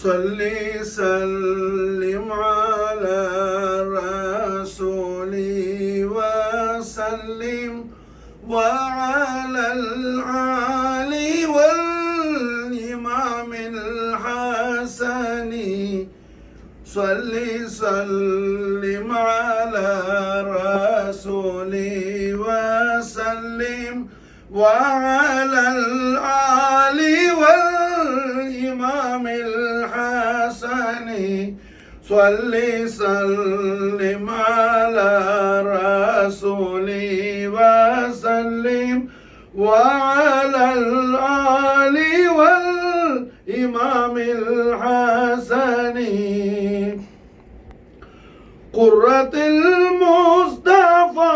صلي سلم على رسولي وسلم وعلى العالي والإمام الحسن صلي سلم على رسولي وسلم وعلى العالي والإمام الحسن صلي سلم على رسولي وسلم وعلى العالي والإمام الحسن قرة المصطفى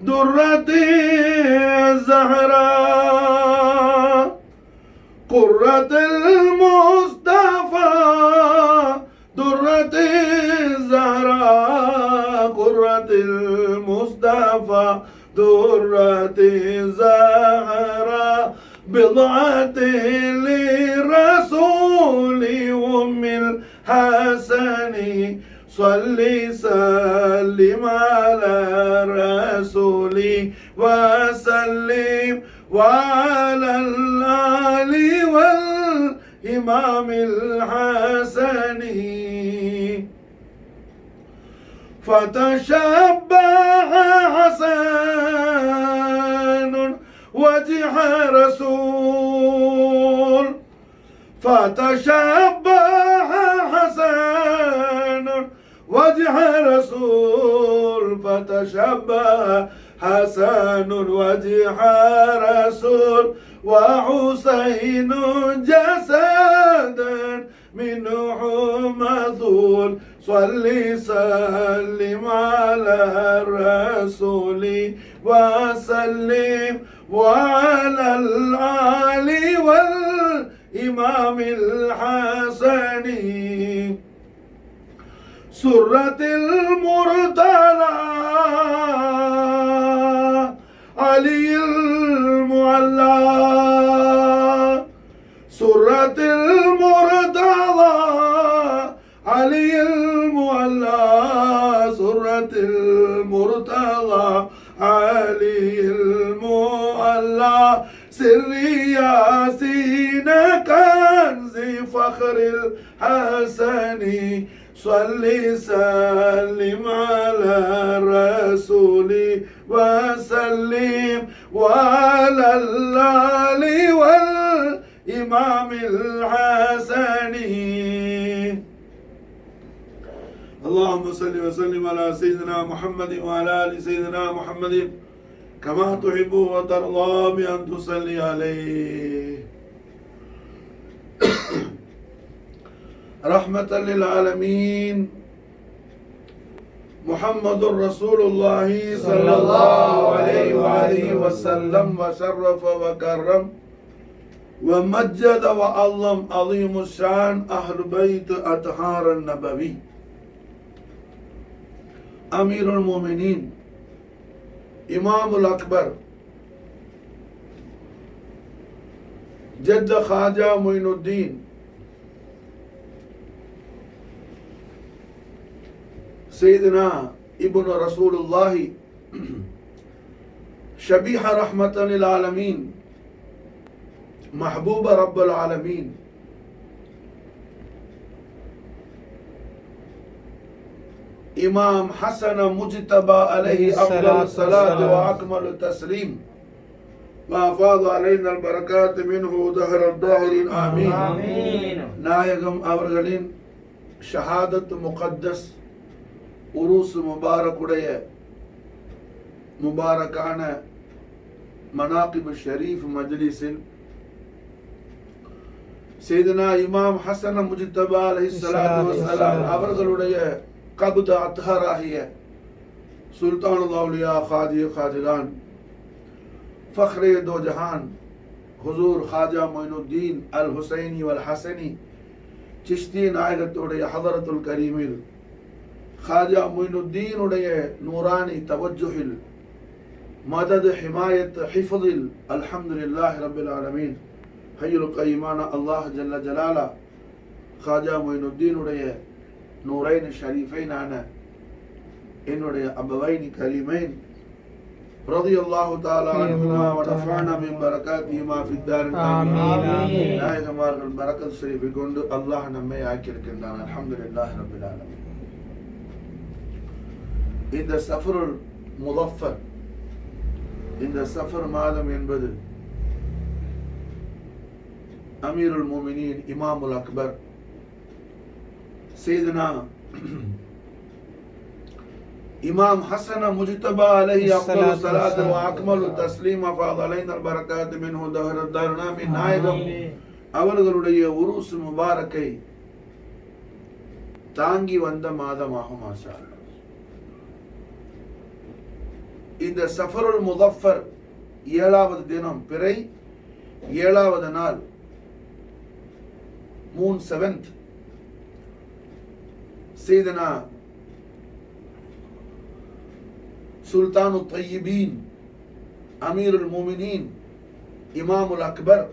درة الزهراء قرة المصطفى درة الزهراء قرة المصطفى درة الزهراء بضعة لرسول أم الحسن صلي سلم على رسولي وسلم وعلى الآل والإمام الحسن فتشبه حسن وجه رسول فتشبه حسن وجه رسول فتشبه حسن وجه رسول وحسين جسدا منه مثول صلي سلم على الرسول وسلم وعلى الآل والإمام الحسن سرة المرتضى علي المعلى سرة المرتضى علي المعلى سرة المرتضى علي المعلى سر ياسين كنز فخر الحسن صلي سلم على رسولي وسلم وعلى الآل والإمام الحسن اللهم صل وسلم على سيدنا محمد وعلى آل سيدنا محمد كما تحب وترضى بأن تصلي عليه رحمة للعالمين محمد رسول الله صلى الله عليه وآله وسلم وشرف وكرم ومجد وعظم عظيم الشان أهل بيت أطهار النبوي أمير المؤمنين إمام الأكبر جد خواجہ معین الدین سيدنا ابن رسول الله شبيح رحمة للعالمين محبوب رب العالمين إمام حسن مجتبى عليه أفضل الصلاة وأكمل التسليم وأفاض علينا البركات منه دهر الداهرين آمين நாயகம் அவர்களின் ஷஹாதத் முகத்தஸ் உருஸ் முபாரக்குடைய முபாரக்கான மனாகிப் ஷரீஃப் மஜ்லிஸில் சையதுனா இமாம் ஹசன் முஜ்தபா அலைஹிஸ்ஸலாத்து வஸ்ஸலாம் அவர்களுடைய கப்த அத்ஹராகிய சுல்தானுல் அவுலியா காதி காதிலான் ஃபக்ரே தோ ஜஹான் ஹுசூர் ख्वाजा மொயினுத்தீன் அல் ஹுசைனி வல் ஹசனி சிஷ்தி நாயகத்துடைய ஹதரத்துல் கரீமில் ख्वाजा மொயினுத்தீன் உடைய நூரானி தவஜ்ஜுஹில் மதத் ஹிமாயத் ஹிஃப்தில் அல்ஹம்துலில்லாஹி ரப்பில் ஆலமீன் ஹய்யுல் கய்யூமான அல்லாஹ் ஜல்ல ஜலாலா காஜா மொயினுத்தீனுடைய நூரைன் ஷரீஃபைனான என்னுடைய அபவைனி கரீமைன் ரலியல்லாஹு தஆலா அன்ஹுமா வ நஃபஅனா மின் பரகாத்திஹிமா ஃபித் தாரின் ஆமீன். நாயகமார்கள் பரக்கத் ஷரீஃபை கொண்டு அல்லாஹ் நம்மை ஆக்கியிருக்கின்றான். அல்ஹம்துலில்லாஹி ரப்பில் ஆலமீன். இந்த சஃபருல் முதஃபர், இந்த சஃபர் மாதம் என்பது அமீருல் முஃமினீன் இமாமுல் அக்பர் சையதுனா இமாம் ஹசன் முஜ்தபா அலைஹி அஃதலு ஸலாத்து வ அக்மலு தஸ்லீம் ஃபஅத அலைனா பரகாத் மின்ஹு தஹரத் தர்னா மின் நாயகம் அவர்களுடைய உருஸ் முபாரக்கை தாங்கி வந்த மாதமாகும். மாஷா அல்லாஹ். இந்த சஃபருல் முதஃபர் 7வது தினம், பிறை 7வது நாள், மூன் 7th, சையதுனா சுல்தானு தய்யிபீன் அமீருல் முஃமினீன் இமாமுல் அக்பர்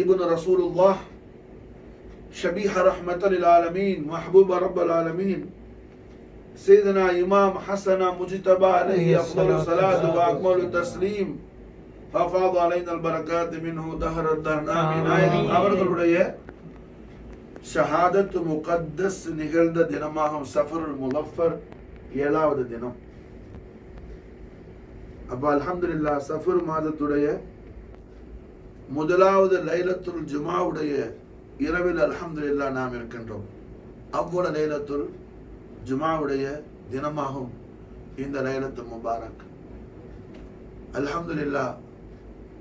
இப்னு ரசூலுல்லாஹ் ஷபீஹ ரஹ்மத்தல் லில் ஆலமீன் மஹ்பூப ரப்பல் ஆலமீன் சையதுனா இமாம் ஹசன் முஜ்தபா அலைஹி அஃதலு ஸலாத்து வ அக்மலு தஸ்லீம் ஃபஃபாத அலைனா பரகாத் மின்ஹு தஹரத் தர்னா மின் நாயகம் அவர்களுடைய ஷஹாதத் முகத்தஸ் நிகழ்ந்த தினமாகும் சஃபருல் முதஃபர் 7வது தினம். அப்ப அல்ஹம்துலில்லாஹ் சஃபர் மாதத்துடைய முதலாவது லைலத்துல் ஜுமாவுடைய இரவில் அல்ஹம்துலில்லாஹ் நாம் இருக்கின்றோம். அவ்வளவு லைலத்துல் ஜுமாவுடைய தினமாகும் இந்த லைலத்துல் முபாரக். அல்ஹம்துலில்லாஹ்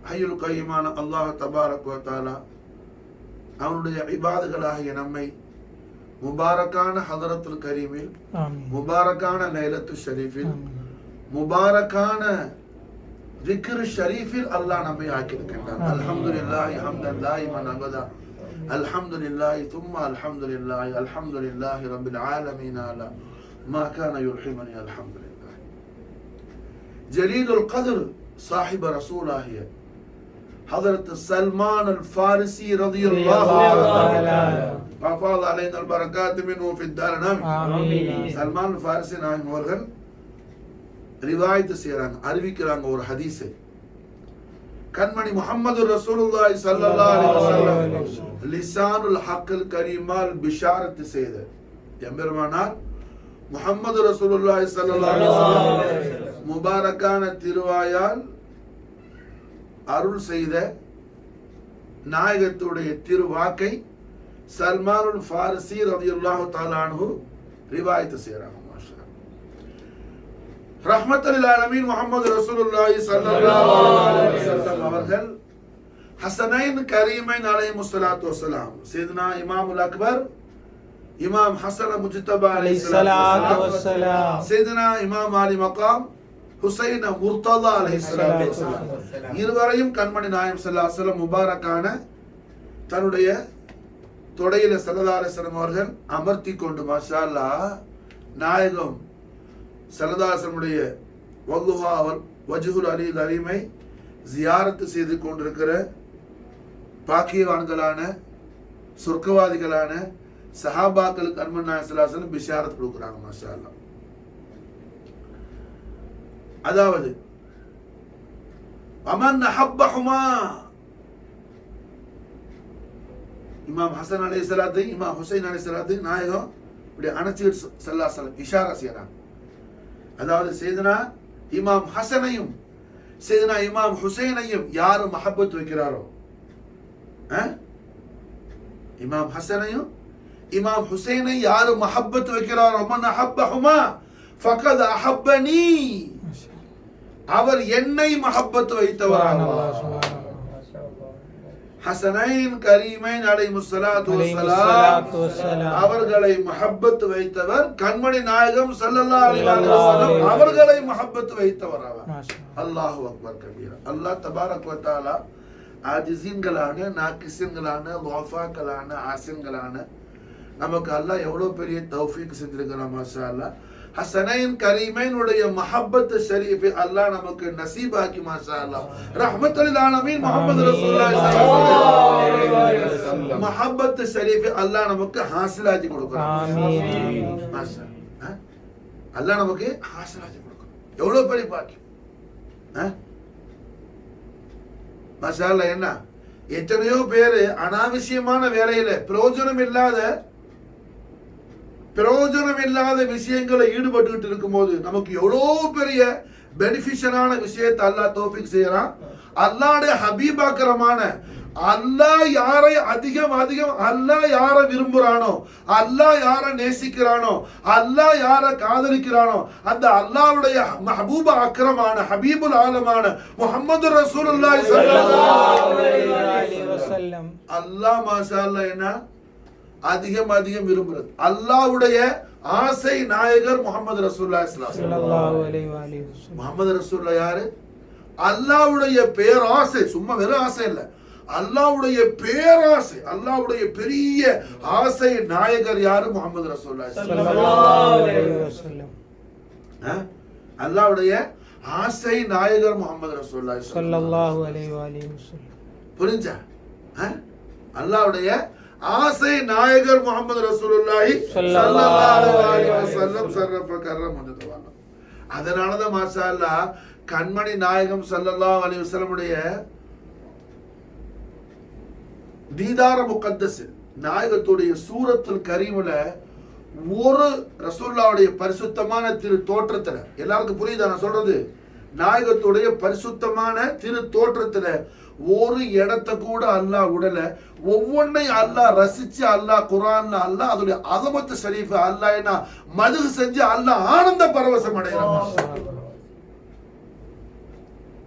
ஹய்யுல் கய்யூமான அல்லாஹ் தபாரக் வ தஆலா அவனுடைய இபாதுகளாகிய நம்மை முபாரக்கான ஹதரத்துல் கரீமில், முபாரக்கான லைலத்துல் ஷரீஃபில், முபாரக்கான ذிக்ர் ஷரீஃபில் அல்லாஹ் நம்மை ஆக்கியிருக்கின்றான். அல்ஹம்துலில்லாஹி ஹம்தன் தாயிமன் அபதா, அல்ஹம்துலில்லாஹி தும்ம அல்ஹம்துலில்லாஹி, அல்ஹம்துலில்லாஹி ரப்பில் ஆலமீன் அலா மா கான யுர்ஹிமனி. அல்ஹம்துலில்லாஹ். ஜலீலுல் கத்ர் சாஹிப ரசூலாகிய ஹதரத் சல்மான் அல் ஃபாரிசி ரலியல்லாஹு தஆலா ஃபஃபாத அலைனா அல் பரகாத் மின்ஹு ஃபித் தாரின் ஆமீன். சல்மான் அல் ஃபாரிசி நாயகம் அவர்கள் ரிவாயத் செய்றாங்க, அறிவிக்கிறாங்க ஒரு ஹதீஸை. கண்மணி முஹம்மது ரசூலுல்லாஹி ஸல்லல்லாஹு அலைஹி வஸல்லம் லிசானுல் ஹக்கில் கரீமால் பிஷாரத் செய்த எம்பெருமானார் முஹம்மது ரசூலுல்லாஹி ஸல்லல்லாஹு அலைஹி வஸல்லம் முபாரக்கான திருவாயால் அருள் செய்த நாயகத்துடைய திருவாக்கை சல்மானுல் ஃபாரிசி ரலியல்லாஹு தஆலா அன்ஹு ரிவாயத் செய்றாங்க. மாஷா அல்லாஹ். ரஹ்மத்துல் லில் ஆலமீன் முஹம்மது ரசூலுல்லாஹி ஸல்லல்லாஹு அலைஹி வஸல்லம் அவர்கள் ஹஸனைன் கரீமைன் அலைஹிஸ்ஸலாத்து வஸ்ஸலாம் சையதுனா இமாமுல் அக்பர் இமாம் ஹஸன் முஜ்தபா அலைஹிஸ்ஸலாத்து வஸ்ஸலாம் சையதுனா இமாம் அலி மகாம் ஹுசைன் முர்ததா அலைஹிஸ்ஸலாத்து வஸ்ஸலாம் இருவரையும் கண்மணி நாயகம் ஸல்லல்லாஹு அலைஹி வஸல்லம் முபாரக்கான தன்னுடைய தொடையில ஸல்லல்லாஹு அலைஹி வஸல்லம் அவர்கள் அமர்த்தி கொண்டு மாஷா அல்லாஹ் நாயகம் ஸல்லல்லாஹு அலைஹி வஸல்லமுடைய வல்லுஹா வஜ்ஹுல் அலில் அலீமை ஜியாரத் செய்து கொண்டிருக்கிற பாக்கியவான்களான சொர்க்கவாதிகளான சஹாபாக்களுக்கு கண்மணி நாயகம் ஸல்லல்லாஹு அலைஹி வஸல்லம் பிஷாரத் கொடுக்குறாங்க. மாஷா அல்லாஹ். அதாவது அமன் அஹப்பஹுமா இமாம் ஹசன் அலைஹிஸ்ஸலாத்து இமாம் ஹுசைன் அலைஹிஸ்ஸலாத்து நாயகம் இப்படி அணைச்சிட்டு ஸல்லல்லாஹு அலைஹி வஸல்லம் இஷாரா செய்றாங்க. அதாவது சையதுனா இமாம் ஹசனையும் சையதுனா இமாம் ஹுசைனையும் யாரு மஹப்பத் வைக்கிறாரோ, இமாம் ஹசனையும் இமாம் ஹுசைனை யாரு மஹப்பத் வைக்கிறாரோ மன் அஹப்பஹுமா ஃபகத் அஹப்பனி, அவர் என்னை மஹப்பத் வைத்தவராவார். ஹஸனைன் கரீமைன் அலைஹிஸ்ஸலாத்து வஸ்ஸலாம் அவர்களை மஹப்பத் வைத்தவர் கண்மணி நாயகம் ஸல்லல்லாஹு அலைஹி வஸல்லம் அவர்களை மஹப்பத் வைத்தவராவார். அல்லாஹு அக்பர் கபீரா. அல்லாஹ் தபாரக் வ தஆலா ஆஜிஸீன்களான நாகிஸீன்களான ضعفாக்களான ஆசின்களான நமக்கு அல்லாஹ் எவ்வளவு பெரிய தௌஃபீக் செஞ்சிருக்கிறான். மாஷா அல்லாஹ். ஹஸனைன் கரீமைன் உடைய மஹப்பத் ஷரீஃபை அல்லாஹ் நமக்கு நசீபாக்கி. மாஷா அல்லாஹ். ரஹ்மத்துல் லில் ஆலமீன் முஹம்மது ரசூலுல்லாஹி ஸல்லல்லாஹு அலைஹி வஸல்லம் மஹப்பத் ஷரீஃப் அல்லாஹ் நமக்கு ஹாசிலாக்கி கொடுக்கிறான். அல்லாஹ் நமக்கு ஹாசிலாக்கி கொடுக்கிறான். எவ்வளவு பெரிய பாக்கியம். மாஷா அல்லாஹ். என்ன எத்தனையோ பேரு அனாவசியமான வேலையில பிரயோஜனம் இல்லாத விஷயங்களை ஈடுபட்டு இருக்கும்போது நமக்கு எவ்வளவு பெரிய பெனிஃபிஷியலான விஷயத்தை அல்லாஹ் தௌஃபீக் செய்யறான். அல்லாஹ்வுடைய ஹபீபாக்கரமான அல்லாஹ் யாரை அதிகம் அல்லாஹ் யாரை விரும்புறானோ, அல்லாஹ் யாரை நேசிக்கிறானோ, அல்லாஹ் யாரை காதலிக்கிறானோ அந்த அல்லாஹ்வுடைய மஹபூப அக்ரமான ஹபீபுல் ஆலமான முஹம்மது ரசூலுல்லாஹி ஸல்லல்லாஹு அலைஹி வஸல்லம் அல்லாஹ் மாஷா அல்லாஹ் என்ன அதிகம் விரும்புறது. அல்லாஹ்வுடைய ஆசை நாயகர் முஹம்மது ரசூலுல்லாஹி ஸல்லல்லாஹு அலைஹி வஸல்லம். முஹம்மது ரசூலுல்லாஹ் யாரு? அல்லாஹ்வுடைய பேராசை, சும்மா வெறும் ஆசை இல்ல, அல்லாஹ்வுடைய பேராசை, அல்லாஹ்வுடைய பெரிய ஆசை நாயகர் யாரு? முஹம்மது ரசூலுல்லாஹி ஸல்லல்லாஹு அலைஹி வஸல்லம். அல்லாஹ்வுடைய ஆசை நாயகர் முஹம்மது ரசூலுல்லாஹி ஸல்லல்லாஹு அலைஹி வஸல்லம். புரிஞ்சா? அல்லாஹ்வுடைய ஆசை நாயகர் முஹம்மது ரசூலுல்லாஹி ஸல்லல்லாஹு அலைஹி வஸல்லம் ஷரஃப கர்ரம் வந்ததவாங்க. அதனால தான் மாஷா அல்லாஹ் கண்மணி நாயகம் ஸல்லல்லாஹு அலைஹி வஸல்லம் உடைய தீதார முகத்தஸ் நாயகத்துடைய சூரத்துல் கரீம்ல ஒரு ரசூலுல்லாஹ்வுடைய பரிசுத்தமான திரு தோற்றத்துல, எல்லாருக்கும் புரியுதா நான் சொல்றது? நாயகத்துடைய பரிசுத்தமான திரு தோற்றத்துல ஒரு இடத்தை கூட அல்லாஹ் விடல. ஒவ்வொன்றை அல்லாஹ் ரசிச்சு அல்லாஹ் குர்ஆன்ல அல்லாஹ் அதோட அஸமத் ஷரீஃப் அல்லாஹ் என்ன மதுஹ் செஞ்சு அல்லாஹ் ஆனந்த பரவசம் அடையறான்.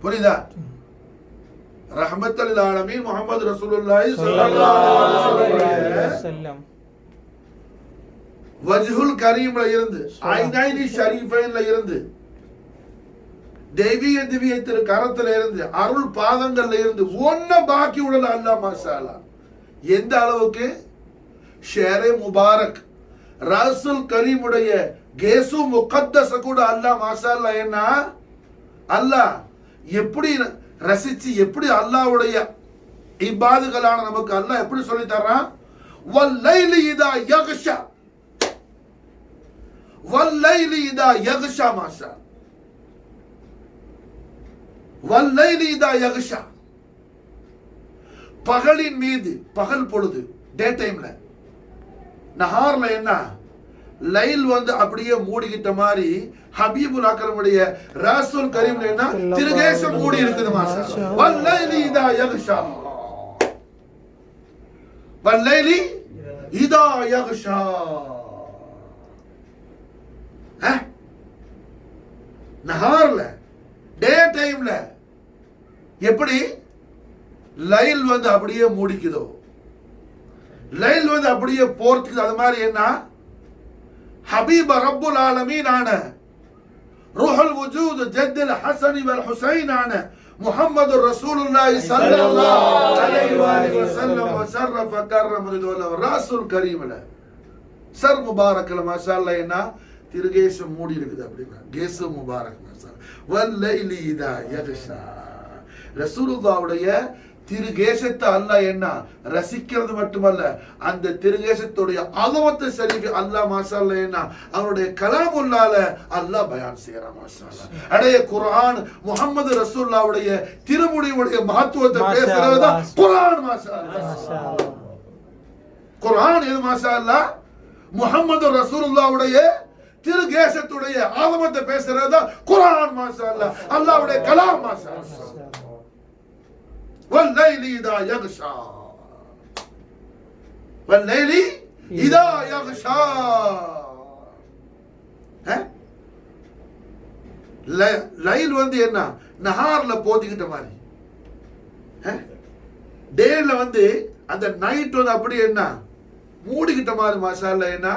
புரியுதா? ரஹ்மத்துல் லில் ஆலமீன் முஹம்மது ரசூலுல்லாஹி ஸல்லல்லாஹு அலைஹி வஸல்லம் வஜ்ஹுல் கரீம்ல இருந்து, ஐனைனி ஷரீஃபைன்ல இருந்து, தெய்வீக திவ்ய திரு கரத்துல இருந்து, அருள் பாதங்கள்ல இருந்து ஒன்ன பாக்கி விடல அல்லாஹ் மாஷா அல்லாஹ். எந்த அளவுக்கு? ஷேரே முபாரக் ரசூல் கரீமுடைய கேசு முகத்தஸ கூட அல்லாஹ் மாஷா அல்லாஹ் என்ன அல்லாஹ் எப்படி ரசிச்சு, எப்படி அல்லாஹ்வுடைய இபாதுகளான நமக்கு அல்லாஹ் எப்படி சொல்லி தர்றான்? வல்லைலி இதா யக்ஷா, வல்லைலி இதா யக்ஷா மாஷா, வல்லைலி இதா யக்ஷா. பகலின் மீது, பகல் பொழுது டே டைம்ல, நஹார்ல என்ன லைல் வந்து அப்படியே மூடிக்கிட்ட மாதிரி ஹபீபுல் அக்ரமுடைய ரசூல் கரீம்ல என்ன திருகேசம் மூடி இருக்குது மாஷா. வல்லைலி இதா யக்ஷா, வல்லைலி இதா யக்ஷா. நஹார்ல டே டைம்ல எப்படி லைல் வந்து அப்படியே மூடிக்குதோ, லைல் வந்து அப்படியே போர்த்துக்குது, அது மாதிரி என்ன ஹபீப ரப்புல் ஆலமீன் ஆன ரூஹுல் வஜூத் ஜத்துல் ஹஸன் வல் ஹுசைன் ஆன முஹம்மது ரசூலுல்லாஹி ஸல்லல்லாஹு அலைஹி வஸல்லம் வஷரஃப கர்ரம் ரசூல் கரீம்ல சர் முபாரக்ல மாஷா அல்லாஹ் என்ன திருகேசம் மூடி இருக்குது. அப்படின்னா கேசு முபாரக் மாஷா வல்லைலி இதா யக்ஷா. ரசூலுல்லாஹ்வுடைய திருகேசத்தை அல்லாஹ் என்ன ரசிக்கிறது மட்டுமல்ல, அந்த திருகேசத்துடைய அஸமத் ஷரீஃப் அல்லாஹ் மாஷா அல்லாஹ் என்ன அவருடைய கலாமுல்லால அல்லாஹ் பயான் செய்யறான் மாஷா அல்லாஹ். அடைய குர்ஆன் முஹம்மது ரசூலுல்லாஹ்வுடைய திருமுடியுடைய மகத்துவத்தை பேசுறதா குர்ஆன் மாஷா அல்லாஹ். குர்ஆன் இது மாஷா அல்லாஹ் முஹம்மது ரசூலுல்லாஹ்வுடைய திருகேசத்துடைய அஸமத்தை பேசுறதா குர்ஆன் மாஷா அல்லாஹ், அல்லாஹ்வுடைய கலாம் மாஷா அல்லாஹ். வல்லைலி இதா யக்ஷா, வல்லைலி இதா யக்ஷா. லைல் வந்து என்ன நஹார்ல போதிக்கிட்ட மாதிரி, டேல வந்து அந்த நைட் வந்து அப்படியே என்ன மூடிக்கிட்ட மாதிரி மாஷா அல்லாஹ். என்ன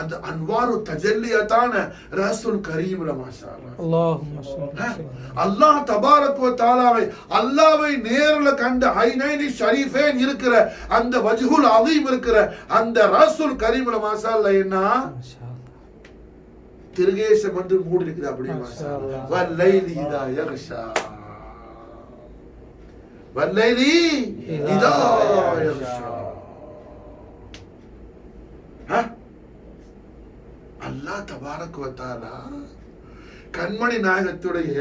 அந்த அன்வாரு தஜல்லியத்தான ரசூல் கரீம்ல மாஷா அல்லாஹ். அல்லாஹும்ம ஸல்லி அல்லாஹ் தபாரக் வ தஆலாவை அல்லாஹ்வை நேர்ல கண்ட ஐனைனி ஷரீஃபைன் இருக்கிற அந்த வஜ்ஹுல் அஸீம் இருக்கிற அந்த ரசூல் கரீம்ல மாஷா அல்லாஹ் என்ன மாஷா அல்லாஹ் திருகேசம் வந்து மூடி இருக்குது அப்படியே மாஷா அல்லாஹ். வல்லைலி இதா யக்ஷா. வல்லைலி இதா யக்ஷா. அல்லாஹ் தபாரக வ தஆலா கண்மணி நாயகத்துடைய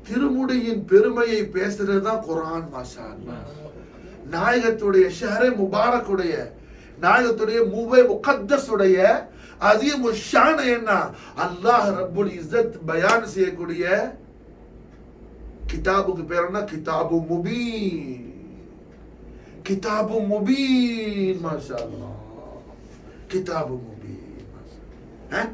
திருமுடியின் பெருமையை பேசுறதுதான் குர்ஆன். மாஷா அல்லாஹ். நாயகத்துடைய ஷஹரே முபாரக்குடைய நாயகத்துடைய மூவே முகத்தஸ் உடைய அஸீமு ஷான் என்ன அல்லாஹ் ரப்புல் இஸ்ஸத் பயான் செய்யக்கூடிய கிதாபுக்கு பேர் என்ன? கிதாபு முபீன். கிதாபு முபீன். மாஷா அல்லாஹ். கிதாபு முபீன்.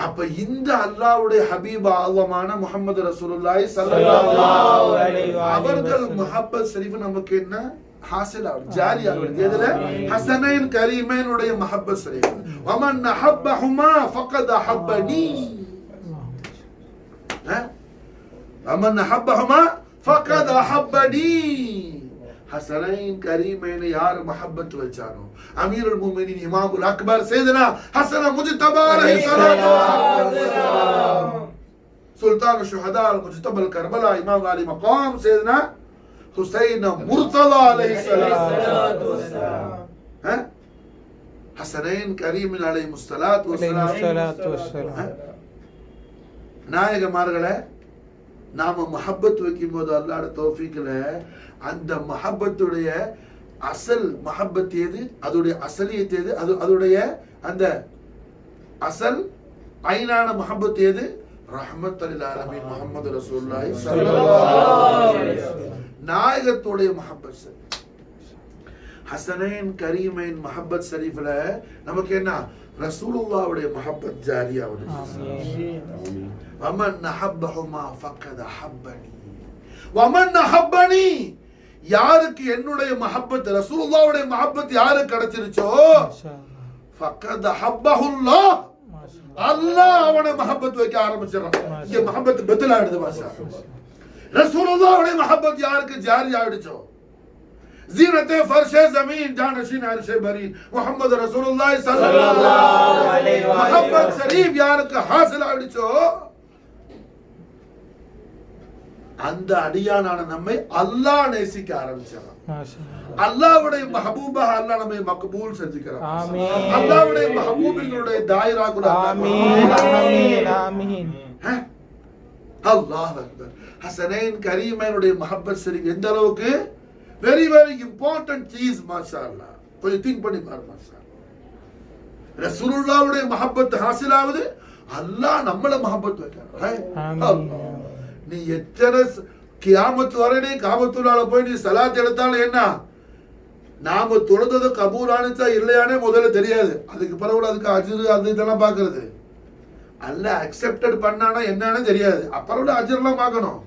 அப்ப இந்த அல்லாஹ்வுடைய ஹபீப் ஆலமான முஹம்மது ரசூலுல்லாஹி ஸல்லல்லாஹு அலைஹி வஸல்லம் அவர்கள் முஹப்பத் ஷரீஃப் நமக்கு என்ன ஹாசில் ஆகுது, ஜாரி ஆகுது. எதுல? ஹஸனைன் கரீமைன் உடைய முஹப்பத் ஷரீஃப். வமன் அஹப்பஹுமா ஃபகத் அஹப்பனி. வமன் அஹப்பஹுமா ஃபகத் அஹப்பனி. ஹஸனைன் கரீமைன் யார் முஹப்பத் வச்சாரோ அமீருல் முஃமினீன் இமாமுல் அக்பர் சையதுனா ஹஸன் முஜ்தபா அலைஹிஸ்ஸலாத்து வஸ்ஸலாம், சுல்தான் ஷுஹதா அல் முஜ்தபா கர்பலா இமாம் அலி மகாம் சையதுனா ஹுசைன் முர்தலா அலைஹிஸ்ஸலாத்து வஸ்ஸலாம். ஹஸனைன் கரீமின் அலைஹிஸ்ஸலாத்து வஸ்ஸலாம். நாயகமார்களே, நாம முஹப்பத் வைக்கும் போது அல்லாஹ்வுடைய தௌஃபீக்ல அந்த முஹப்பத்துடைய அசல் முஹப்பத் எது, அதோடைய அசலியத் எது, அதோடைய அந்த அசல் ஐனான முஹப்பத் எது? ரஹ்மத்துல் ஆலமீன் முஹம்மது ரசூலுல்லாஹி ஸல்லல்லாஹு அலைஹி வஸல்லம் நாயகத்துடைய முஹப்பத். ஹஸனைன் கரீமைன் முஹப்பத் ஷரீஃப்ல நமக்கு என்ன? ரசூலுல்லாஹ்வுடைய முஹப்பத் ஜாரியா வருது. வமன் அஹப்பஹுமா ஃபகத் அஹப்பனி. வமன் அஹப்பனி, யாருக்கு என்னுடைய முஹப்பத் ரசூலுல்லாஹ்வுடைய முஹப்பத் யாருக்கு கிடைச்சிருச்சோ ஃபகத் அஹப்பஹுல்லாஹ், அல்லாஹ் அவனை முஹப்பத் வைக்க ஆரம்பிச்சான். இங்க முஹப்பத் பதல் ஆயிடுது. மாஷா ரசூலுல்லாஹ்வுடைய முஹப்பத் யாருக்கு ஜாரி ஆயிடுச்சோ, ज़ीनते फर्शे ज़मीन जानशीन अर्शे बरीन मुहम्मद रसूलुल्लाह सल्लल्लाहु अलैहि वसल्लम मुहब्बत शरीफ யாருக்கு ஹாசில் ஆயிடுச்சோ அந்த அடியானான நம்மை அல்லாஹ் நேசிக்க ஆரம்பிச்சான். அல்லாஹ்வுடைய மஹபூபா அல்லாஹ் நம்மை மக்பூல் செஞ்சுக்கிறான். ஆமீன். அல்லாஹ்வுடைய மஹபூபினுடைய தாயிராக்குள்ள ஆமீன் ஆமீன் ஆமீன். அல்லாஹ் அக்பர். ஹஸனைன் கரீமைனுடைய முஹப்பத் ஷரீஃப் எந்த அளவுக்கு very very important cheese. மாஷா அல்லாஹ். கொஞ்சம் திங்க் பண்ணி பாருங்க. மாஷா அல்லாஹ் ரசூலுல்லாஹ்வுடைய முஹப்பத் ஹாசில் ஆகுது, அல்லாஹ் நம்மள முஹப்பத் வைக்கிறான். நீ எத்தனை கியாமத் வரை நீ காபத்துல்லாஹ்ல போய் நீ ஸலாத் எடுத்தாலும் என்ன, நாம தொழுதது கபூல் ஆனிச்சா இல்லையானே முதல்ல தெரியாது. அதுக்கு பிறகு அதுக்கு அஜ்ர் அது இதெல்லாம் பார்க்கிறது. அல்லாஹ் அக்செப்டட் பண்ணானா என்னன்னு தெரியாது. அப்புறம் அஜ்ர்லாம் பார்க்கணும்.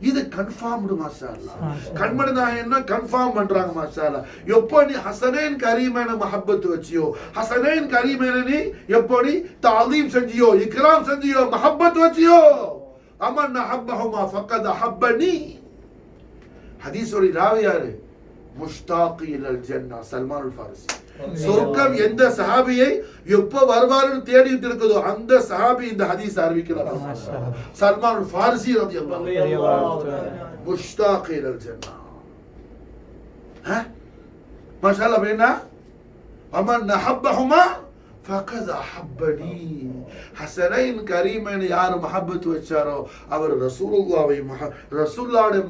இது கன்ஃபார்ம்டு. மாஷா அல்லாஹ். கண்மணி நாயகன்னா கன்ஃபார்ம் பண்றாங்க. மாஷா அல்லாஹ். எப்போ நீ ஹஸனைன் கரீமைன முஹப்பத் வச்சியோ, ஹஸனைன் கரீமைன நீ எப்போ நீ தஅலீம் செஞ்சியோ, இக்ராம் செஞ்சியோ, முஹப்பத் வச்சியோ, அமன் அஹப்பஹுமா ஃபகத் அஹப்பனி. ஹதீஸோட ராவி யாரு? முஷ்தாக் இலல் ஜன்னah சல்மான் அல் ஃபாரிசி. சொர்க்கம் எந்த சஹாபியை எப்போ வருவாருன்னு தேடிட்டு இருக்குதோ அந்த சஹாபி இந்த ஹதீஸ் அறிவிக்கிறார். சல்மான் அல் ஃபாரிசி ரலியல்லாஹு அன்ஹு முஷ்தாக் இலல் ஜன்னah. மாஷா அல்லாஹ். வேணா அமன் அஹப்பஹுமா ஃபகத் அஹப்பனி. ஹஸனைன் கரீமைன் யார் முஹப்பத் வச்சாரோ அவர் ரசூலுல்லாஹ்வுடைய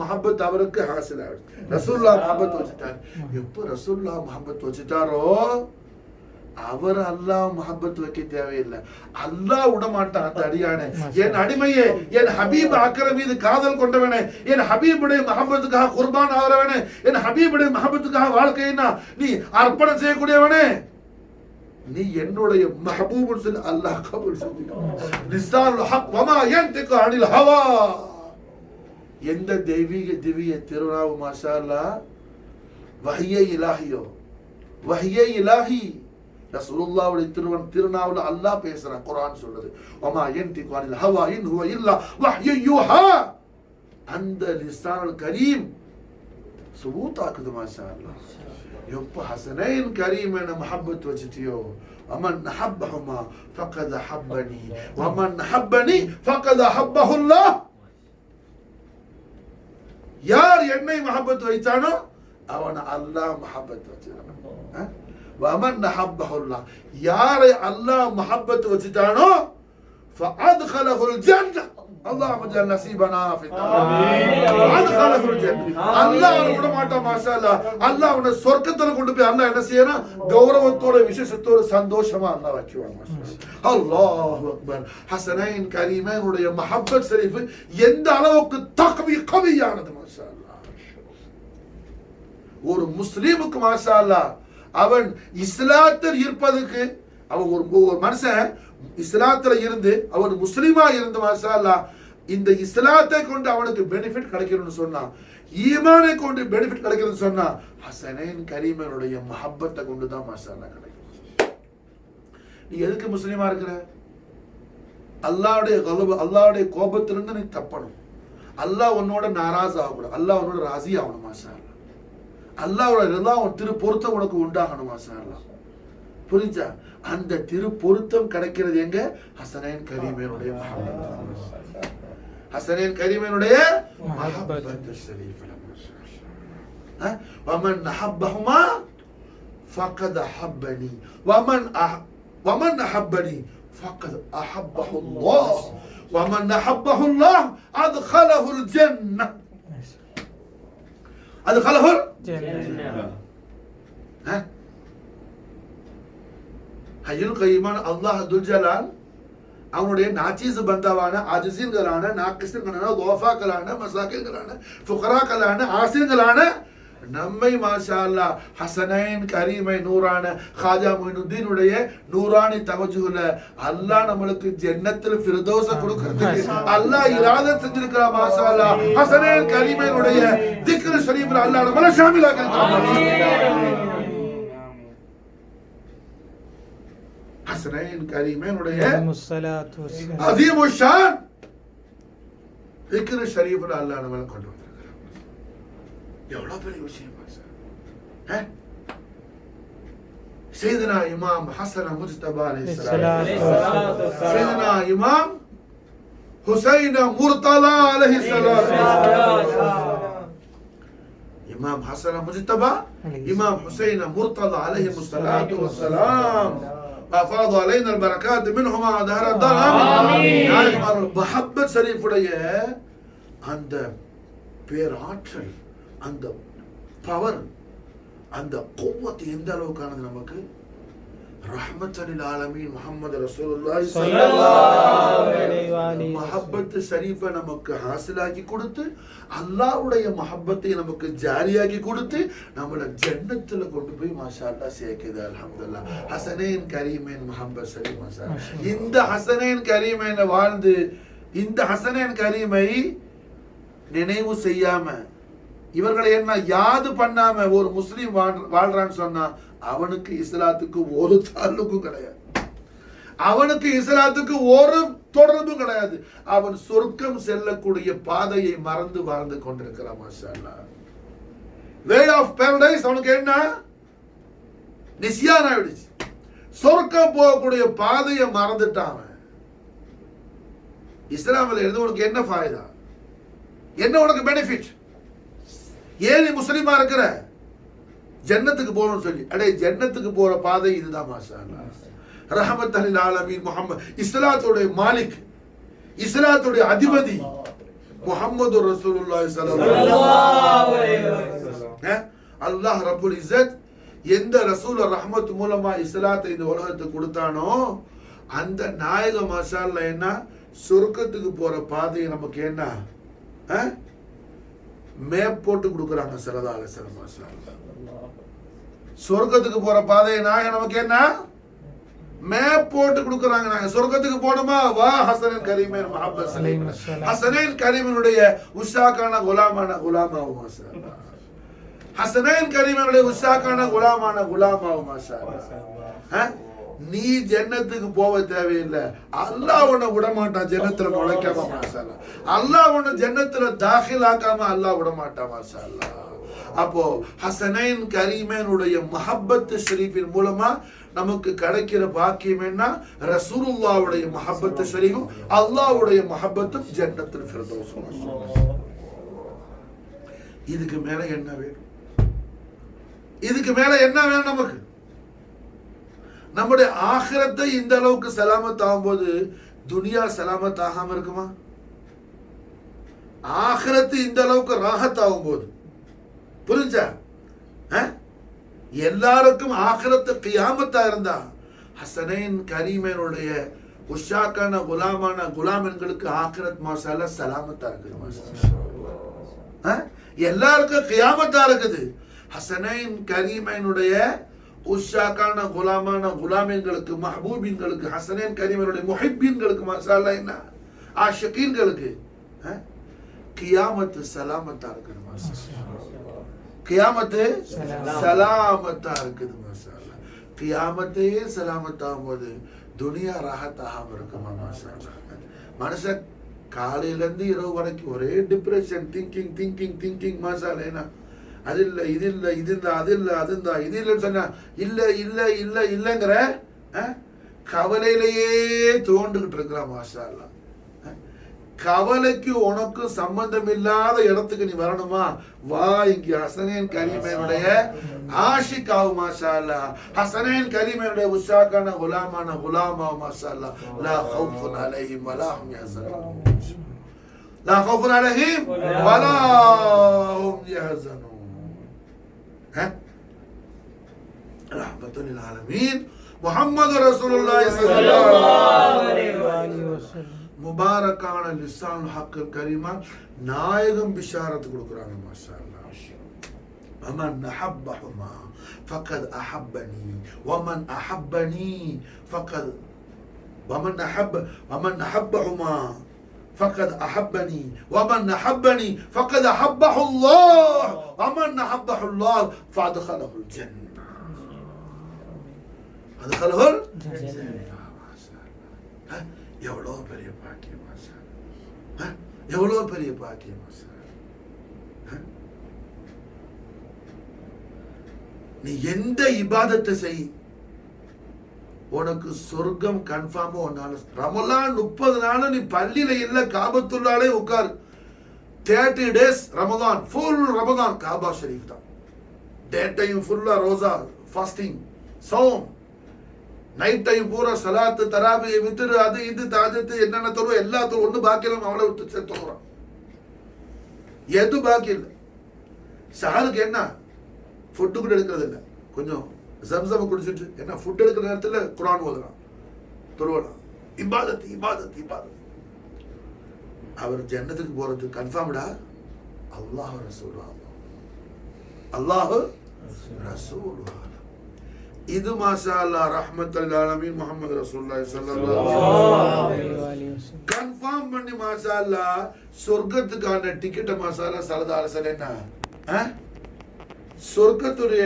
முஹப்பத் அவருக்கு ஹாசில் ஆயிடுச்சு. ரசூலுல்லாஹ் முஹப்பத் வச்சிட்டார். எப்போ ரசூலுல்லாஹ் முஹப்பத் வச்சிட்டாரோ அவர் அல்லாஹ் முஹப்பத் வைக்க தேவையில்லை. அல்லாஹ் விட மாட்டான் அந்த அடியானே. என் அடிமையே, என் ஹபீப் அக்ரம் மீது காதல் கொண்டவனே, என் ஹபீபுடைய முஹப்பத்துக்காக குர்பான் ஆகிறவனே, என் ஹபீபுடைய முஹப்பத்துக்காக வாழ்க்கையினா நீ அர்ப்பணம் செய்யக்கூடியவனே, நீ என்னுடைய மஹபூபுன்னு சொல்லி அல்லாஹ் கபூல் செஞ்சுக்கிறான். லிசானுல் ஹக் வமா யன்திகு அனில் ஹவா. எந்த தெய்வீக திவ்ய திருநாவு மாஷா அல்லாஹ் வஹ்யே இலாஹியோ, வஹ்யே இலாஹி ரசூலுல்லாஹ்வுடைய திருநாவுல அல்லாஹ் பேசுறான். குர்ஆன் சொல்லுது வமா யன்திகு அனில் ஹவா இன் ஹுவ இல்லா வஹ்யு யூஹா. அந்த லிசானுல் கரீம் சுபூத் ஆக்குது. மாஷா அல்லாஹ். எப்போ ஹஸனைன் கரீமைன முஹப்பத் வச்சிட்டியோ, வமன் அஹப்பஹுமா ஃபகத் அஹப்பனி வமன் அஹப்பனி ஃபகத் அஹப்பஹுல்லாஹ். யார் என்னை மஹப்பத் வைத்தானோ அவனை அல்லாஹ் மஹப்பத் வச்சிருக்கான். வமன் அஹப்பஹுல்லாஹ், யாரை அல்லாஹ் மஹப்பத் வச்சிட்டானோ ஃபஅத்கலஹுல் ஜன்னah. அல்லாஹ் ஜல் நஸீபனா ஃபின்னார். ஃபஅத்கலஹுல் ஜன்னah. அல்லாஹ் அவனை விட மாட்டான். மாஷா அல்லாஹ். அல்லாஹ் அவனை சொர்க்கத்துல கொண்டு போய் அல்லாஹ் என்ன செய்யறான்? கௌரவத்தோட விசேஷத்தோட சந்தோஷமா அல்லாஹ் வைக்குவான். மாஷா அல்லாஹ் அக்பர். ஹஸனைன் கரீமைனுடைய மஹப்பத் ஷரீஃப் எந்த அளவுக்கு கவியானது. மாஷா அல்லாஹ். ஒரு முஸ்லிமுக்கு மாஷா அல்லாஹ் அவன் இஸ்லாத்தில் இருப்பதற்கு அவன் ஒரு மனுஷன் இஸ்லாத்துல இருந்து அவன் முஸ்லிமா இருந்து மாஷா அல்லாஹ் இந்த இஸ்லாத்தை கொண்டு அவனுக்கு பெனிஃபிட் கிடைக்கணும்னு சொன்னா, ஈமானை கொண்டு பெனிஃபிட் கிடைக்கணும்னு சொன்னா ஹஸனைன் கரீமைனுடைய மஹப்பத்தை கொண்டு தான் மாஷா அல்லாஹ் கிடைக்கும். நீ எதுக்கு முஸ்லிமா இருக்கிற? அல்லாஹ்வுடைய கோபத்திலிருந்து நீ தப்பணும். அல்லாஹ் உன்னோட நாராஸ் ஆகக்கூடாது. அல்லாஹ் உன்னோட ராசி ஆகணும். மாஷா அல்லாஹ். அல்லாஹ்வோட ரிதா திரு பொருத்தம் உனக்கு உண்டாகணும். மாஷா அல்லாஹ். புரிஞ்சா? அந்த திரு பொருத்தம் கிடைக்கிறது எங்க? ஹஸனைன் கரீமைனுடைய மஹப்பத். ஹஸனைன் கரீமைனுடைய மஹப்பத் ஷரீஃப்ல. வமன் அஹப்பஹுமா ஃபகத் அஹப்பனி வமன் அஹப்பனி ஃபகத் அஹப்பஹுல்லாஹ் வமன் அஹப்பஹுல்லாஹ் அத்கலஹுல் ஜன்னah. அத்கலஹுல் ஜன்னah. ஹய்யுல் கய்யூமான அல்லாஹ் துல் ஜலால் அவனுடைய நாச்சீஸ் பந்தாவான ஆஜிஸீன்களான நாக்கிஸ்களான தோஃபாக்களான மசாக்கின்களான ஃபுகராக்களான ஆசின்களான நம்மை மாஷா அல்லாஹ் ஹஸனைன் கரீமை நூரான ஹாஜா மொயினுத்தீனுடைய நூரானி தவஜுல அல்லாஹ் நம்மளுக்கு ஜன்னத்தில் ஃபிர்தௌஸ கொடுக்கிறதுக்கு அல்லாஹ் இராதத் செஞ்சிருக்கிறான். மாஷா அல்லாஹ் ஹஸனைன் கரீமைனுடைய திக்ர் ஷரீஃப்ல அல்லாஹ் நம்மள ஷாமிலாக்கிட்டான். ஹஸனைன் கரீமைனுடைய அஸீமுஷ் ஷான் திக்ர் ஷரீஃப்ல அல்லாஹ் நம்மள கொண்டு வந்திருக்கிறான். எவ்வளவு பெரிய விஷயம் பாருங்க. சையதுனா இமாம் ஹஸன் முஜ்தபா அலைஹிஸ்ஸலாம், சையதுனா இமாம் ஹுசைன் முர்தலா அலைஹிஸ்ஸலாம், இமாம் ஹஸன் முஜ்தபா இமாம் ஹுசைன் முர்தலா அலைஹிஸ்ஸலாத்து வஸ்ஸலாம் அஃபாது அலைனா البركات منهما ظهر الدار. ஆமீன். மஹப்பத் ஷரீஃபுடைய அந்த பேராற்றல், அந்த பவர், அந்த குவத் எந்த அளவுக்கானது நமக்கு? ரஹ்மத்துல் ஆலமீன் முஹம்மது ரசூலுல்லாஹி ஸல்லல்லாஹு அலைஹி வஸல்லம் மஹப்பத் ஷரீஃபை நமக்கு ஹாசிலாக்கி கொடுத்து அல்லாஹ்வுடைய மஹப்பத்தை நமக்கு ஜாரியாக்கி கொடுத்து நம்மள ஜன்னத்துல கொண்டு போய் மாஷா அல்லாஹ் சேர்க்குது. அல்ஹம்துலில்லாஹ். ஹஸனைன் கரீமைன் முஹம்மது ஷரீஃப் மாஷா அல்லாஹ். இந்த ஹஸனைன் கரீமைன வாழ்ந்து இந்த ஹஸனைன் கரீமை நினைவு செய்யாம இவர்களை என்ன யாது பண்ணாம ஒரு முஸ்லீம் வாழ்றான்னு சொன்னா அவனுக்கு இஸ்லாத்துக்கு ஒரு தாலுக்கும் கிடையாது. அவனுக்கு இஸ்லாத்துக்கு ஒரு தொடர்பும் கிடையாது. அவன் சொர்க்கம் செல்லக்கூடிய பாதையை மறந்து வாழ்ந்து கொண்டிருக்கிறான். மாஷா அல்லாஹ். வே ஆஃப் பாரடைஸ் அவனுக்கு என்ன நிசியான் ஆயிடுச்சு. சொர்க்கம் போகக்கூடிய பாதையை மறந்துட்டான். இஸ்லாமில் இருந்து உனக்கு என்ன ஃபாயிதா? என்ன உனக்கு பெனிஃபிட்? ஏன் நீ முஸ்லிமா இருக்கிற? ஜன்னத்துக்கு போகணும்னு சொல்லி அடே ஜன்னத்துக்கு போற பாதை இதுதான். மாஷா அல்லாஹ். ரஹ்மத்துல் ஆலமீன் முஹம்மது இஸ்லாத்துடைய மாலிக், இஸ்லாத்துடைய அதிபதி முஹம்மது ரசூலுல்லாஹி ஸல்லல்லாஹு அலைஹி வஸல்லம். அல்லாஹ் ரப்புல் இஸ்ஸத் எந்த ரசூல் ரஹ்மத் மூலமா இஸ்லாத்தை இந்த உலகத்துக்கு கொடுத்தானோ அந்த நாயக மாஷா அல்லாஹ் என்ன சொர்க்கத்துக்கு போற பாதையை நமக்கு என்ன மேப் போட்டு கொடுக்குறாங்க. ஸல்லல்லாஹு அலைஹி வஸல்லம். மாஷா அல்லாஹ். சொர்க்கத்துக்கு போற பாதையை நாயக நமக்கு என்ன மேப் போட்டு கொடுக்குறாங்க. நாங்க சொர்க்கத்துக்கு போணுமா? வா ஹஸனைன் கரீமைன் முஹம்மது ஸல்லல்லாஹு அலைஹி வஸல்லம். ஹஸனைன் கரீமினுடைய உஷாக்கான குலாமாவும் மாஷா அல்லாஹ். ஹஸனைன் கரீமினுடைய உஷாக்கான குலாமாவும் மாஷா அல்லாஹ். நீ ஜன்னத்துக்கு போக தேவையில்லை. அல்லாஹ் உன்னை விட மாட்டான் ஜன்னத்துல நுழைக்காம. மாஷா அல்லாஹ். அல்லாஹ் உன்னை ஜன்னத்துல தாখিল ஆக்காம அல்லாஹ் விட மாட்டான். மாஷா அல்லாஹ். அப்போ ஹஸனைன் கரீமைனுடைய மஹப்பத் ஷரீஃபின் மூலமா நமக்கு கிடைக்கிற பாக்கியம் என்ன? ரசூலுல்லாஹ்வுடைய மஹப்பத் ஷரீஃபும் அல்லாஹ்வுடைய மஹப்பத்தும் ஜன்னத்துல் ஃபிர்தௌஸ். இதுக்கு மேல என்ன வேணும்? இதுக்கு மேல என்ன வேணும் நமக்கு? நம்முடைய ஆகிரத்தை இந்த அளவுக்கு சலாமத் ஆகும்போது துனியா சலாமத் ஆகாம இருக்குமா? ஆகிரத்து இந்த அளவுக்கு ராகத் ஆகும்போது, புரிஞ்சா? எல்லாருக்கும் ஆகிரத்து கியாமத்தா இருந்தா ஹசனைன் கரீமனுடைய உஷாக்கான குலாமான குலாமன்களுக்கு ஆகிரத் மாஷால்லா சலாமத்தா இருக்குது. எல்லாருக்கும் கியாமத்தா இருக்குது. ஹசனைன் கரீமனுடைய உஷாக்கான குலாமான குலாமீன்களுக்கு, மஹபூபீன்களுக்கு, ஹசனைன் கரீமனுடைய முஹிப்பீன்களுக்கு மாஷால்லா என்ன ஆஷிகீன்களுக்கு கியாமத்து சலாமத்தா இருக்குது. கியாமத்து சலாமத்தா இருக்குது. மாஷால்லா கியாமத்தே சலாமத்தாகும் போது துனியா ராகத்தாகாம இருக்குமா? மாஷால்லா மனுஷன் காலையில இருந்து இரவு வரைக்கும் ஒரே டிப்ரெஷன், திங்கிங் திங்கிங் திங்கிங். மாஷால்லா ஏன்னா அது இல்லை, இது இல்லை, இது இல்லை, அது இல்லை, அது இருந்தா இது இல்லைன்னு சொன்னா இல்ல இல்ல இல்ல இல்லைங்கிற கவலையிலேயே தோண்டுகிட்டு இருக்கிறான். மாஷால்லா கவலைக்கு உனக்கு சம்பந்தம் இல்லாத இடத்துக்கு நீ வரணுமா? வா, இங்க ஹசனைன் கரீமனுடைய ஆஷிகாவு. மாஷால்லா ஹசனைன் கரீமனுடைய உஷாக்கான குலாமான குலாமா. மாஷால்லா லா ஹவுஃபுன் அலைஹிம் வலா ஹும் யஹ்ஸனூன். லா ஹவுஃபுன் அலைஹிம் வலா ஹும் யஹ்ஸனூன். ரஹ்மத்துல் ஆலமீன் முஹம்மது ரசூலுல்லாஹி ஸல்லல்லாஹு அலைஹி வஸல்லம் முபாரக்கான லிசான் ஹக்கல் கரீமா நாயகம் பிஷாரத் கொடுக்குறாங்க. மாஷாஅல்லாஹ் வமன் அஹப்பஹுமா ஃபகத் அஹப்பனி வமன் அஹப்பனி ஃபகத் வமன் அஹப்பஹுமா فقد أحبني ومن أحبني فقد أحبه الله ومن أحبه الله فأدخله الجنة. أدخله الجنة. எவ்வளோ பெரிய பாக்கியம் மாஷாஅல்லாஹ். எவ்வளோ பெரிய பாக்கியம் மாஷாஅல்லாஹ். நீ எந்த இபாதத்தை செய், உனக்கு சொர்க்கம் கன்ஃபார்மா ஒன்னால. ரமலான் 30 நாள் நீ பள்ளியில இல்ல, காபத்துள்ளாலே உட்கார். 30 days ரமலான், ஃபுல் ரமலான் காபா ஷரீஃப் தான். டே டைம் ஃபுல்லா ரோசா, ஃபாஸ்டிங், சௌம். நைட் டைம் பூரா சலாத்து, தராவி, வித்ரு, அது இது தாஜத்து, என்னென்ன தொழுவோ எல்லாத்தையும் ஒண்ணு பாக்கி இல்லாம அவளை விட்டு சேர்த்து தொழுறான். எது பாக்கி இல்லை. ஷஹருக்கு என்ன ஃபுட்டு கூட எடுக்கிறது இல்லை, கொஞ்சம் ஜம்சம் குடிச்சிட்டு என்ன ஃபுட் எடுக்கிற நேரத்தில் குர்ஆன் ஓதலாம், தொழுவலாம். இபாதத் இபாதத் இபாதத். அவர் ஜன்னத்துக்கு போறது கன்ஃபார்ம்டா. அல்லாஹ் ரசூலுல்லாஹ், அல்லாஹ் ரசூலுல்லாஹ். இது மாஷாஅல்லாஹ் ரஹ்மத்துல் ஆலமீன் முஹம்மது ரசூலுல்லாஹி ஸல்லல்லாஹு அலைஹி வஸல்லம் கன்ஃபார்ம் பண்ணி மாஷாஅல்லாஹ் சொர்க்கத்துக்கான டிக்கெட்டை மாஷாஅல்லாஹ் ஸல்லல்லாஹு அலைஹி வஸல்லம் என்ன சொர்க்கத்துடைய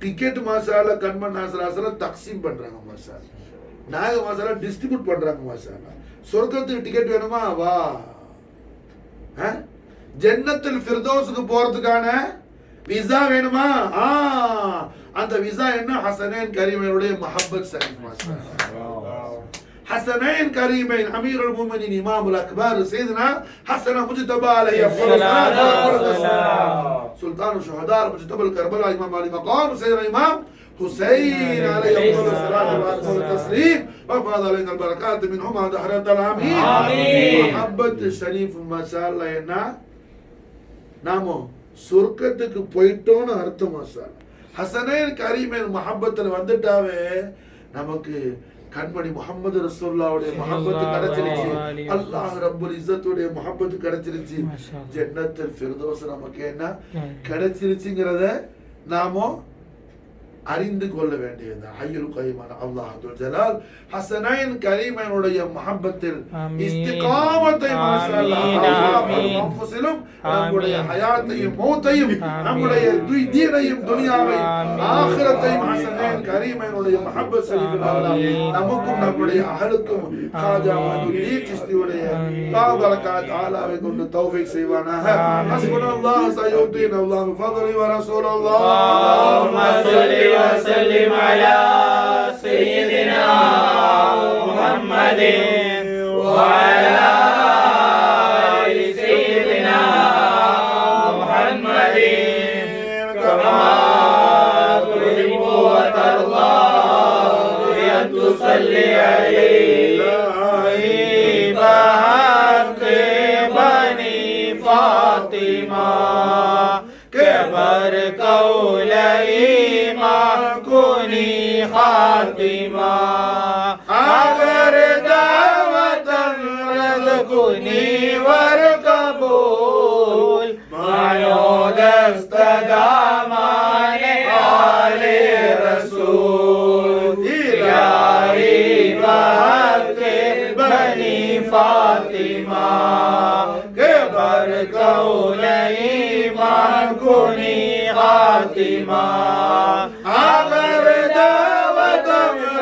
டிக்கெட் மாஷாஅல்லாஹ் கண்மன் நாசராசல தக்ஸீம் பண்றாங்க. மாஷாஅல்லாஹ் நாயக மாஷாஅல்லாஹ் டிஸ்ட்ரிபியூட் பண்றாங்க. மாஷாஅல்லாஹ் சொர்க்கத்துக்கு டிக்கெட் வேணுமா? வா. ஜன்னத்துல் ஃபிர்தௌஸ்க்கு போறதுக்கான விசா வேணுமா? அந்த விசா என்ன? ஹசனைன் கரீமனுடைய மஹப்பத் ஷரீஃப். மாஷாஅல்லாஹ் ஹசனைன் கரீமைன் அமீருல் முஃமினீன் இமாமுல் அக்பர் சையதுனா ஹசன் முஜ்தபா அலைஹி வஸல்லம் சுல்தானுஷ் ஷுஹதா முஜ்தபல் கர்பலா இமாம் அலி மகாம் சையதுனா இமாம் حسين عليه الصلاة والتسليم وفاض علينا البركات منهما دهرة العامين محبة الشريف ما شاء الله. என்ன நாமோ சொர்க்கத்துக்கு போயிட்டோம்னு அர்த்தம். மாஷாஅல்லாஹ் ஹசனைன் கரீமின் மஹப்பத்தில் வந்துட்டாவே நமக்கு கண்மணி முஹம்மது ரசூலுல்லாஹ்வுடைய மஹப்பத் கிடைச்சிருச்சு. அல்லாஹ் ரப்புல் இஸ்ஸத்துடைய மஹப்பத் கிடைச்சிருச்சு. ஜன்னத்துல் ஃபிர்தௌஸ் நமக்கு என்ன கிடைச்சிருச்சுங்கறத நாமோ அறிந்து கொள்ள வேண்டியது. ஹய்யுல் கய்யூமான அல்லாஹ் ஜல் ஜலால் ஹசனைன் கரீமனுடைய மஹப்பத்தில் இஸ்திகாமத்தை மாஷாஅல்லாஹ் அன்ஃபுஸிலும் நம்முடைய ஹயாத்தையும் மௌத்தையும் நம்முடைய தீனையும் துனியாவையும் ஆখিরাத்தையும் ஹசனைன் கரீமனுடைய மஹப்பத் ஷரீஃபில் அல்லாஹ் நமக்கும் நம்முடைய அஹலுக்கும் காஜா மதுல்லீ சிஸ்தியுடைய பரக்காத் ஆலாவை கொண்டு தௌஃபீக் செய்வானாக. ஹஸ்புனல்லாஹு சயூதீன அல்லாஹு ஃபضلி வ ரசூலுல்லாஹ் அல்லாஹும்ம وسلم على سيدنا محمد وعلى آل سيدنا محمد كبر قول إيمان كوني خاتمة أغر دعوة رزقني والقبول معلود استدامان آل رسول إلهي بحق بني فاطمة كبر قول إيمان كوني خاتمة أغر دعوة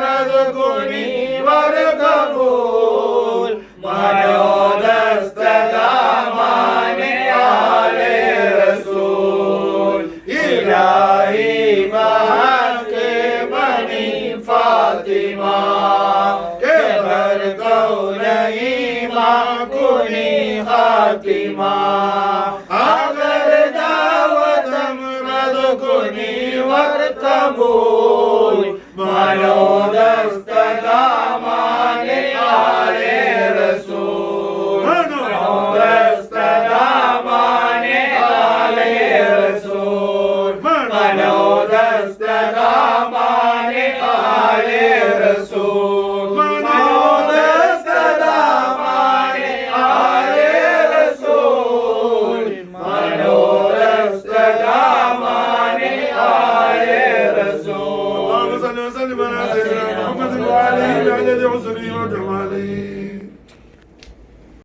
رزقني والقبول معلود استدامان آل رسول إلهي بحق بني فاطمة كبر قول إيمان كوني خاتمة أغر دعوة رزقني والقبول معلود استدامان آل رسول معلود استدامان آل رسول معلود استدامان آل رسول معلود استدامان آل رسول معلود استدامان آل رسول اللهم صل وسلم على سيدنا محمد وعلى اله بعدد حسنه وجماله